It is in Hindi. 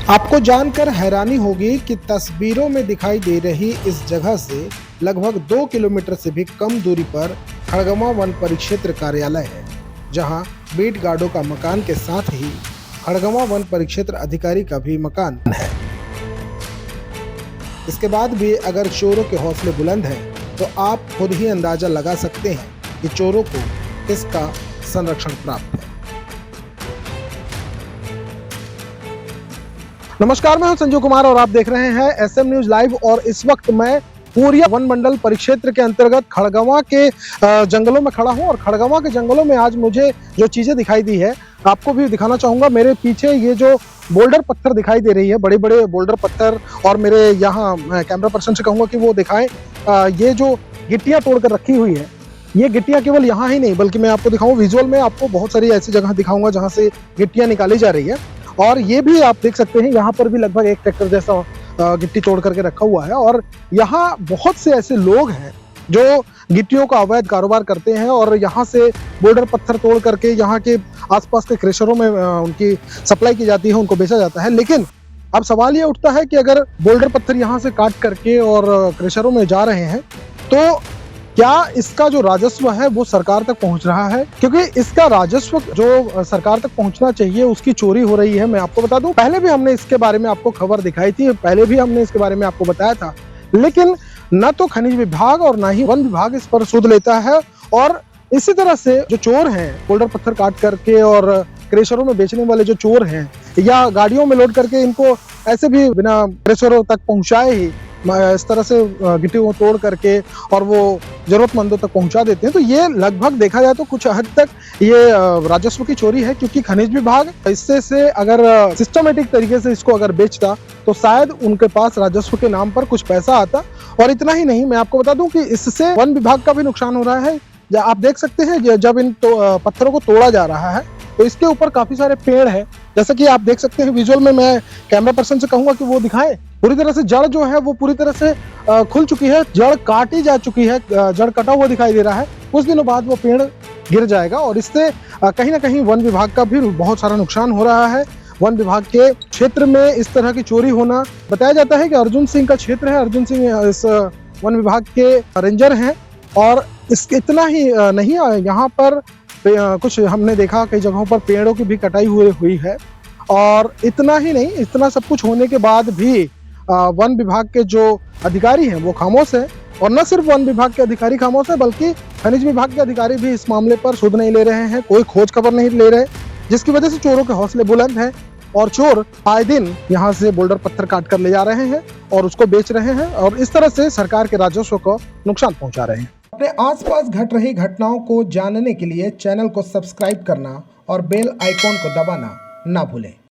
आपको जानकर हैरानी होगी कि तस्वीरों में दिखाई दे रही इस जगह से लगभग 2 किलोमीटर से भी कम दूरी पर खड़गवां वन परिक्षेत्र कार्यालय है, जहां बीट गार्डों का मकान के साथ ही खड़गवां वन परिक्षेत्र अधिकारी का भी मकान है। इसके बाद भी अगर चोरों के हौसले बुलंद हैं, तो आप खुद ही अंदाजा लगा सकते हैं कि चोरों को किसका संरक्षण प्राप्त है। नमस्कार, मैं हूं संजू कुमार और आप देख रहे हैं एसएम न्यूज लाइव। और इस वक्त मैं पूरिया वन मंडल परिक्षेत्र के अंतर्गत खड़गवां के जंगलों में खड़ा हूं और खड़गवां के जंगलों में आज मुझे जो चीजें दिखाई दी है आपको भी दिखाना चाहूंगा। मेरे पीछे ये जो बोल्डर पत्थर दिखाई दे रही है, बड़े बड़े बोल्डर पत्थर, और मेरे यहाँ कैमरा पर्सन से कहूंगा कि वो दिखाएं ये जो गिट्टियां तोड़कर रखी हुई है। ये गिट्टियां केवल यहाँ ही नहीं बल्कि मैं आपको दिखाऊं विजुअल में, आपको बहुत सारी ऐसी जगह दिखाऊंगा जहाँ से गिट्टियां निकाली जा रही है। और ये भी आप देख सकते हैं, यहाँ पर भी लगभग एक ट्रैक्टर जैसा गिट्टी तोड़ करके रखा हुआ है। और यहाँ बहुत से ऐसे लोग हैं जो गिट्टियों का अवैध कारोबार करते हैं और यहाँ से बोल्डर पत्थर तोड़ करके यहाँ के आसपास के क्रेशरों में उनकी सप्लाई की जाती है, उनको बेचा जाता है। लेकिन अब सवाल ये उठता है कि अगर बोल्डर पत्थर यहाँ से काट करके और क्रेशरों में जा रहे हैं, तो क्या इसका जो राजस्व है वो सरकार तक पहुंच रहा है? क्योंकि इसका राजस्व जो सरकार तक पहुंचना चाहिए उसकी चोरी हो रही है। मैं आपको बता दूं, पहले भी हमने इसके बारे में आपको खबर दिखाई थी, पहले भी हमने इसके बारे में आपको बताया था, लेकिन न तो खनिज विभाग और न ही वन विभाग इस पर सुध लेता है। और इसी तरह से जो चोर हैं, बोल्डर पत्थर काट करके और क्रेशरों में बेचने वाले जो चोर हैं, या गाड़ियों में लोड करके इनको ऐसे भी बिना क्रेशरों तक पहुंचाए ही इस तरह से गिट्टी को तोड़ करके और वो जरूरतमंदों तक पहुंचा देते हैं, तो ये लगभग देखा जाए तो कुछ हद तक ये राजस्व की चोरी है। क्योंकि खनिज विभाग इससे से अगर सिस्टमेटिक तरीके से इसको अगर बेचता तो शायद उनके पास राजस्व के नाम पर कुछ पैसा आता। और इतना ही नहीं, मैं आपको बता दूं कि इससे वन विभाग का भी नुकसान हो रहा है। आप देख सकते हैं जब इन पत्थरों को तोड़ा जा रहा है तो इसके ऊपर काफी सारे पेड़ है, जैसा कि आप देख सकते हैं विजुअल में। मैं कैमरा पर्सन से कहूंगा कि वो दिखाएं। पूरी तरह से जड़ जो है वो पूरी तरह से खुल चुकी है, जड़ काटी जा चुकी है, जड़ कटा हुआ दिखाई दे रहा है। कुछ दिनों बाद वो पेड़ गिर जाएगा और इससे कहीं ना कहीं वन विभाग का भी बहुत सारा नुकसान हो रहा है। वन विभाग के क्षेत्र में इस तरह की चोरी होना, बताया जाता है कि अर्जुन सिंह का क्षेत्र है। अर्जुन सिंह इस वन विभाग के रेंजर हैं। और इसके इतना ही नहीं, यहाँ पर कुछ हमने देखा कई जगहों पर पेड़ों की भी कटाई हुई है। और इतना ही नहीं, इतना सब कुछ होने के बाद भी वन विभाग के जो अधिकारी हैं वो खामोश है। और न सिर्फ वन विभाग के अधिकारी खामोश है बल्कि खनिज विभाग के अधिकारी भी इस मामले पर सुध नहीं ले रहे हैं, कोई खोज खबर नहीं ले रहे, जिसकी वजह से चोरों के हौसले बुलंद हैं। और चोर आए दिन यहाँ से बोल्डर पत्थर काट कर ले जा रहे हैं और उसको बेच रहे हैं और इस तरह से सरकार के राजस्व को नुकसान पहुंचा रहे हैं। अपने आसपास घट रही घटनाओं को जानने के लिए चैनल को सब्सक्राइब करना और बेल आइकॉन को दबाना ना भूलें।